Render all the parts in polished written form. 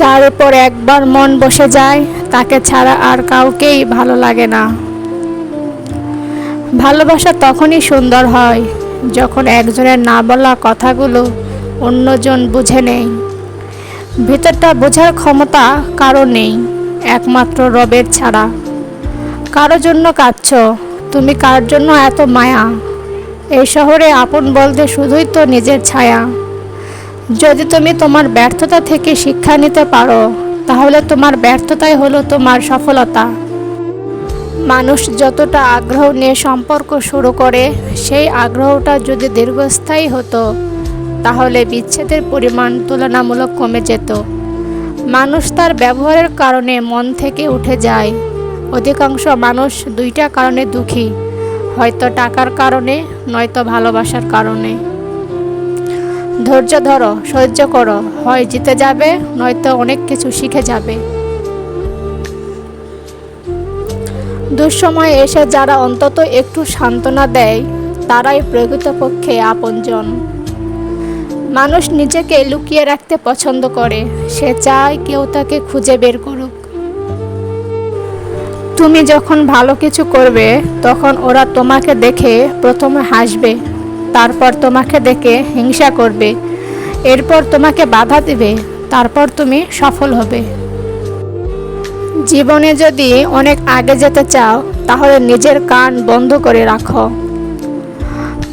যার উপর একবার মন বসে যায় তাকে ছাড়া আর কাউকেই ভালো লাগে না। ভালোবাসা তখনই সুন্দর হয় যখন একজনের না বলা কথাগুলো অন্যজন বুঝে নেয়। ভিতরটা বোঝার ক্ষমতা কারো নেই, একমাত্র রবের ছাড়া। কারো জন্য কাঁদছো, তুমি কার জন্য এত মায়া? এই শহরে আপন বলতে শুধুই তো নিজের ছায়া। যদি তুমি তোমার ব্যর্থতা থেকে শিক্ষা নিতে পারো, তাহলে তোমার ব্যর্থতাই হলো তোমার সফলতা। মানুষ যতটা আগ্রহ নিয়ে সম্পর্ক শুরু করে, সেই আগ্রহটা যদি দীর্ঘস্থায়ী হতো তাহলে বিচ্ছেদের পরিমাণ তুলনামূলক কমে যেত। মানুষ তার ব্যবহারের কারণে মন থেকে উঠে যায়। অধিকাংশ মানুষ দুইটা কারণে দুঃখী, হয়তো টাকার কারণে, নয়তো ভালোবাসার কারণে। ধৈর্য ধরো, সহ্য করো, হয় জিতে যাবে নয়তো অনেক কিছু শিখে যাবে। দুঃসময়ে এসে যারা অন্তত একটু সান্ত্বনা দেয়, তারাই প্রকৃতপক্ষে আপনজন। মানুষ নিজেকে লুকিয়ে রাখতে পছন্দ করে, সে চায় কেউ তাকে খুঁজে বের করুক। তুমি যখন ভালো কিছু করবে তখন ওরা তোমাকে দেখে প্রথমে হাসবে, তারপর তোমাকে দেখে হিংসা করবে, এরপর তোমাকে বাধা দেবে, তারপর তুমি সফল হবে। জীবনে যদি অনেক আগে যেতে চাও তাহলে নিজের কান বন্ধ করে রাখো,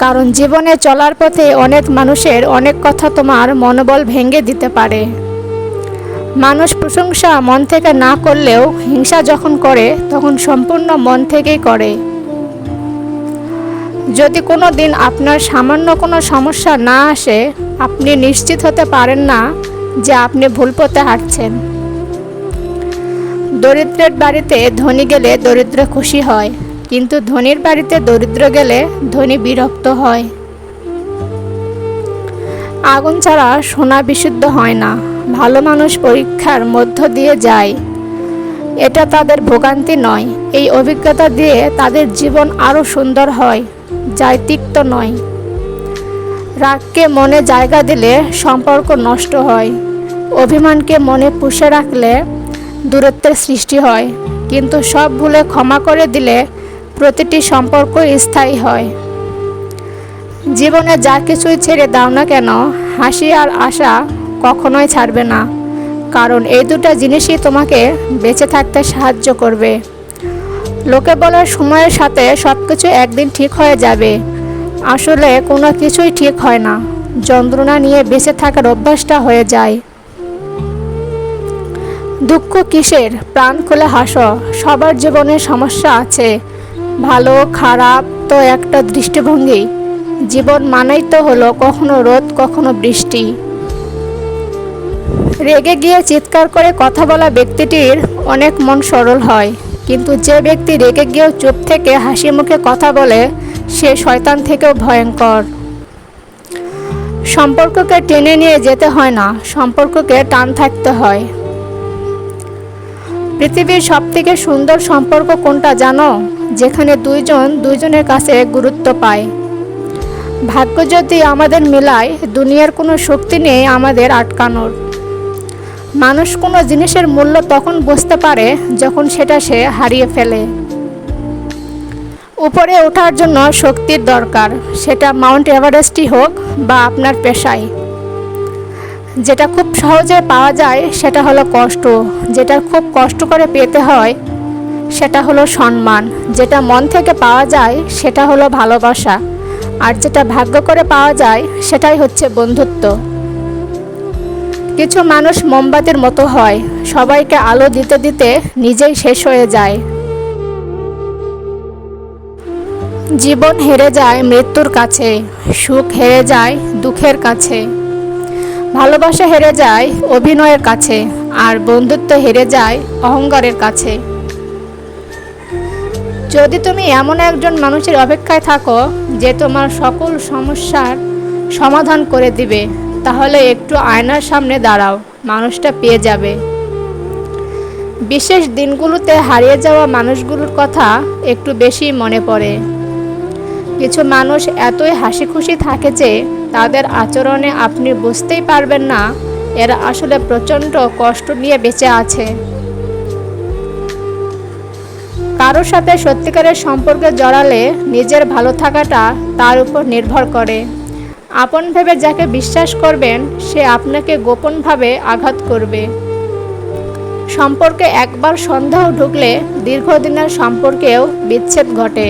কারণ জীবনে চলার পথে অনেক মানুষের অনেক কথা তোমার মনোবল ভেঙে দিতে পারে। মানুষ প্রশংসা মন থেকে না করলেও হিংসা যখন করে তখন সম্পূর্ণ মন থেকেই করে। যদি কোনো দিন আপনার সামান্য কোনো সমস্যা না আসে, আপনি নিশ্চিত হতে পারেন না যে আপনি ভুল পথে হাঁটছেন। দরিদ্রের বাড়িতে ধনী গেলে দরিদ্র খুশি হয়, কিন্তু ধনীর বাড়িতে দরিদ্র গেলে ধনী বিরক্ত হয়। আগুন ছাড়া সোনা বিশুদ্ধ হয় না। ভালো মানুষ পরীক্ষার মধ্য দিয়ে যায়, এটা তাদের ভোগান্তি নয়, এই অভিজ্ঞতা দিয়ে তাদের জীবন আরও সুন্দর হয়, যায় তিক্ত নয়। রাগকে মনে জায়গা দিলে সম্পর্ক নষ্ট হয়, অভিমানকে মনে পুষে রাখলে দূরত্বের সৃষ্টি হয়, কিন্তু সব ভুলে ক্ষমা করে দিলে প্রতিটি সম্পর্ক স্থায়ী হয়। জীবনে যা কিছুই ছেড়ে দাও না কেন, হাসি আর আশা কখনোই ছাড়বে না, কারণ এই দুটো জিনিসই তোমাকে বেঁচে থাকতে সাহায্য করবে। লোকে বলার সময়ের সাথে সব কিছু একদিন ঠিক হয়ে যাবে, আসলে কোনো কিছুই ঠিক হয় না। যন্ত্রণা নিয়ে বেঁচে থাকার অভ্যাসটা হয়ে যায়। দুঃখ কিসের, প্রাণ খুলে হাসো। সবার জীবনে সমস্যা আছে, ভালো খারাপ তো একটা দৃষ্টিভঙ্গি। জীবন মানেই তো হলো কখনো রোদ কখনো বৃষ্টি। রেগে গিয়ে চিৎকার করে কথা বলা ব্যক্তিটির অনেক মন সরল হয়, কিন্তু যে ব্যক্তি রেগে গিয়েও চুপ থেকে হাসি মুখে কথা বলে, সে শয়তান থেকেও ভয়ঙ্কর। সম্পর্ককে টেনে নিয়ে যেতে হয় না, সম্পর্ককে টান থাকতে হয়। পৃথিবীর সবথেকে সুন্দর সম্পর্ক কোনটা জানো? যেখানে দুইজন দুইজনের কাছে গুরুত্ব পায়। ভাগ্য যদি আমাদের মেলায়, দুনিয়ার কোনো শক্তি নেই আমাদের আটকানোর। মানুষ কোনো জিনিসের মূল্য তখন বুঝতে পারে যখন সেটা সে হারিয়ে ফেলে। উপরে ওঠার জন্য শক্তির দরকার, সেটা মাউন্ট এভারেস্টই হোক বা আপনার পেশায়। যেটা খুব সহজে পাওয়া যায় সেটা হলো কষ্ট, যেটা খুব কষ্ট করে পেতে হয় সেটা হলো সম্মান, যেটা মন থেকে পাওয়া যায় সেটা হলো ভালোবাসা, আর যেটা ভাগ্য করে পাওয়া যায় সেটাই হচ্ছে বন্ধুত্ব। কিছু মানুষ মোমবাতির মতো হয়, সবাইকে আলো দিতে দিতে নিজেই শেষ হয়ে যায়। জীবন হেরে যায় মৃত্যুর কাছে, সুখ হেরে যায় দুঃখের কাছে, ভালোবাসা হেরে যায় অভিনয়ের কাছে, আর বন্ধুত্ব হেরে যায় অহংকারের কাছে। যদি তুমি এমন একজন মানুষের অপেক্ষায় থাকো যে তোমার সকল সমস্যার সমাধান করে দিবে, তাহলে একটু আয়নার সামনে দাঁড়াও, মানুষটা পেয়ে যাবে। বিশেষ দিনগুলোতে হারিয়ে যাওয়া মানুষগুলোর কথা একটু বেশি মনে পড়ে। কিছু মানুষ এতই হাসি খুশি থাকে যে তাদের আচরণে আপনি বুঝতেই পারবেন না এরা আসলে প্রচণ্ড কষ্ট নিয়ে বেঁচে আছে। কারোর সাথে সত্যিকারের সম্পর্কে জড়ালে নিজের ভালো থাকাটা তার উপর নির্ভর করে। আপন ভেবে যাকে বিশ্বাস করবেন সে আপনাকে গোপনভাবে আঘাত করবে। সম্পর্কে একবার সন্দেহ ঢুকলে দীর্ঘদিনের সম্পর্কেও বিচ্ছেদ ঘটে।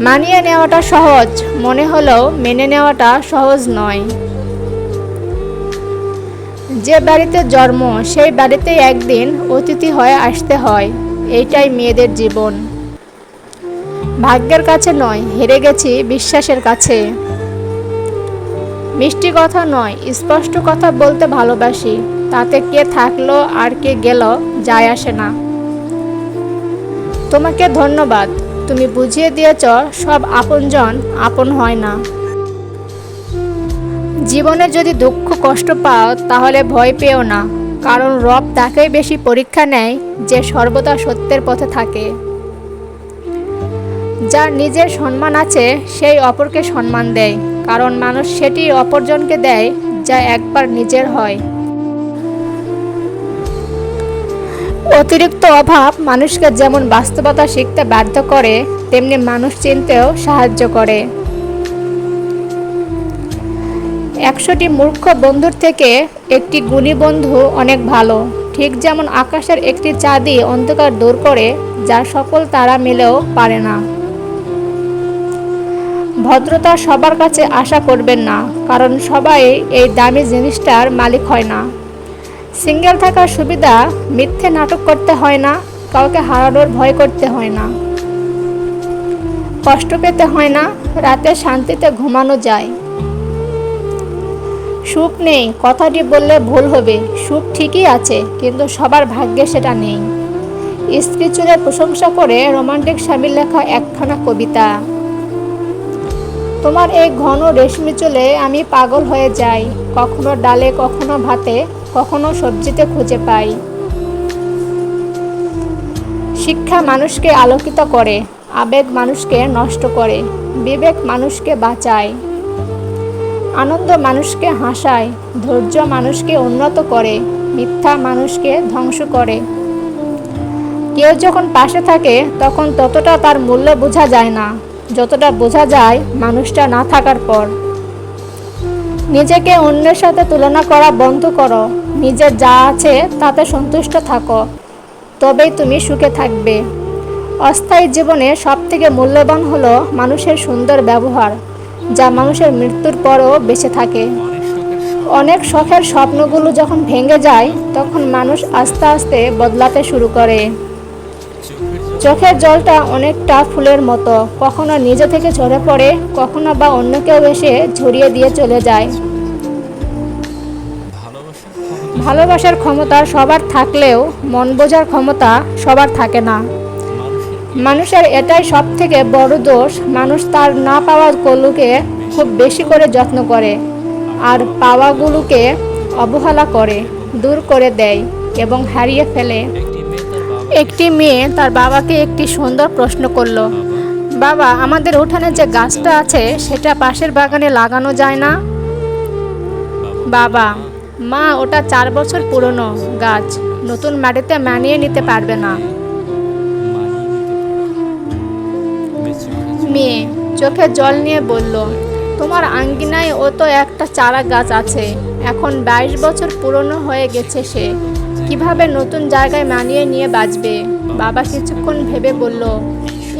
মানিয়ে নেওয়াটা সহজ মনে হলেও মেনে নেওয়াটা সহজ নয়। যে বাড়িতে জন্ম সেই বাড়িতেই একদিন অতিথি হয়ে আসতে হয়, এইটাই মেয়েদের জীবন। ভাগ্যের কাছে নয়, হেরে গেছি বিশ্বাসের কাছে। মিষ্টি কথা নয়, স্পষ্ট কথা বলতে ভালোবাসি, তাতে কে থাকলো আর কে গেল যায় আসে না। তোমাকে ধন্যবাদ, তুমি বুঝিয়ে দিয়েছ সব আপনজন আপন হয় না। জীবনে যদি দুঃখ কষ্ট পাও তাহলে ভয় পেও না, কারণ রব তাকেই বেশি পরীক্ষা নেয় যে সর্বদা সত্যের পথে থাকে। যার নিজের সম্মান আছে সেই অপরকে সম্মান দেয়, কারণ মানুষ সেটি অপরজনকে দেয় যা একবার নিজের হয়। অতিরিক্ত অভাব মানুষকে যেমন বাস্তবতা শিখতে বাধ্য করে, তেমনি মানুষ চিনতেও সাহায্য করে। 100টি মূর্খ বন্ধুর থেকে একটি গুণী বন্ধু অনেক ভালো। ঠিক যেমন আকাশের একটি চাঁদই অন্ধকার দূর করে, যা সকল তারা মিলেও পারে না। ভদ্রতা সবার কাছে আশা করবেন না, কারণ সবাই এই দামি জিনিসটার মালিক হয় না। সিঙ্গেল থাকার সুবিধা, মিথ্যে নাটক করতে হয় না, কাউকে হারানোর ভয় করতে হয় না, কষ্ট পেতে হয় না, রাতে শান্তিতে ঘুমানো যায়। সুখ নেই কথাটি বললে ভুল হবে, সুখ ঠিকই আছে, কিন্তু সবার ভাগ্যে সেটা নেই। স্ত্রী চুলের প্রশংসা করে রোমান্টিক স্বামীর লেখা একখানা কবিতা। তোমার এই ঘন রেশমি চুলে আমি পাগল হয়ে যাই, কখনো ডালে কখনো ভাতে কখনো সবজিতে খুঁজে পাই। শিক্ষা মানুষকে আলোকিত করে, আবেগ মানুষকে নষ্ট করে, বিবেক মানুষকে বাঁচায়, আনন্দ মানুষকে হাসায়, ধৈর্য মানুষকে উন্নত করে, মিথ্যা মানুষকে ধ্বংস করে। কেউ যখন পাশে থাকে তখন ততটা তার মূল্য বোঝা যায় না, যতটা বোঝা যায় মানুষটা না থাকার পর। নিজেকে অন্যের সাথে তুলনা করা বন্ধ করো, নিজের যা আছে তাতে সন্তুষ্ট থাকো, তবেই তুমি সুখে থাকবে। অস্থায়ী জীবনে সবথেকে মূল্যবান হলো মানুষের সুন্দর ব্যবহার, যা মানুষের মৃত্যুর পরও বেঁচে থাকে। অনেক শখের স্বপ্নগুলো যখন ভেঙে যায় তখন মানুষ আস্তে আস্তে বদলাতে শুরু করে। চোখের জলটা অনেকটা ফুলের মতো, কখনো নিজে থেকে ঝরে পড়ে, কখনো বা অন্য কেউ এসে ঝরিয়ে দিয়ে চলে যায়। ভালোবাসার ক্ষমতা সবার থাকলেও মন বোঝার ক্ষমতা সবার থাকে না। মানুষের এটাই সব থেকে বড় দোষ, মানুষ তার না পাওয়া গুলোকে খুব বেশি করে যত্ন করে, আর পাওয়াগুলোকে অবহেলা করে, দূর করে দেয় এবং হারিয়ে ফেলে। একটি মেয়ে তার বাবাকে একটি সুন্দর প্রশ্ন করলো, বাবা, আমাদের উঠানে যে গাছটা আছে সেটা পাশের বাগানে লাগানো যায় না? বাবা, মা, ওটা 4 বছর পুরনো গাছ, নতুন মাটিতে মানিয়ে নিতে পারবে না। মেয়ে চোখে জল নিয়ে বলল, তোমার আঙ্গিনায় ও তো একটা চারা গাছ আছে, এখন 22 বছর পুরনো হয়ে গেছে, সে কিভাবে নতুন জায়গায় মানিয়ে নিয়ে বাঁচবে? বাবা কিছুক্ষণ ভেবে বলল,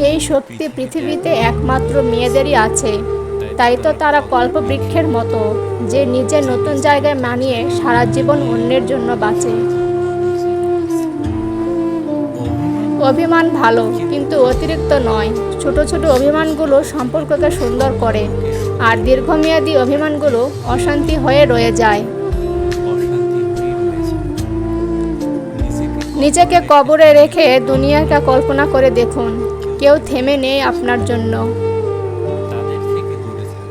এই শক্তি পৃথিবীতে একমাত্র মেয়েদেরই আছে, তাই তো তারা কল্পবৃক্ষের মতো, যে নিজে নতুন জায়গায় মানিয়ে সারা জীবন অন্যের জন্য বাঁচে। অভিমান ভালো, কিন্তু অতিরিক্ত নয়। ছোট ছোট অভিমানগুলো সম্পর্ককে সুন্দর করে, আর দীর্ঘমেয়াদী অভিমানগুলো অশান্তি হয়ে রয়ে যায়। নিজেকে কবরে রেখে দুনিয়াকে কল্পনা করে দেখুন, কেউ থেমে নেই আপনার জন্য।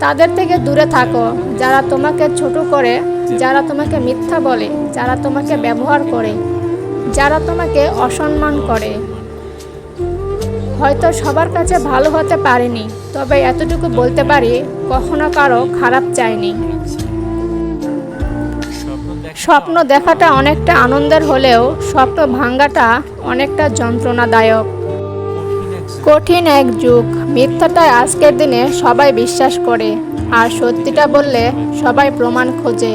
তাদের থেকে দূরে থাকো যারা তোমাকে ছোট করে, যারা তোমাকে মিথ্যা বলে, যারা তোমাকে ব্যবহার করে, যারা তোমাকে অসম্মান করে। হয়তো সবার কাছে ভালো হতে পারিনি, তবে এতটুকু বলতে পারি, কখনো কারো খারাপ চাইনি। স্বপ্ন দেখাটা অনেকটা আনন্দের হলেও স্বপ্ন ভাঙাটা অনেকটা যন্ত্রণাদায়ক। কঠিন এক যুগ, মিথ্যাটায় আজকের দিনে সবাই বিশ্বাস করে, আর সত্যিটা বললে সবাই প্রমাণ খোঁজে।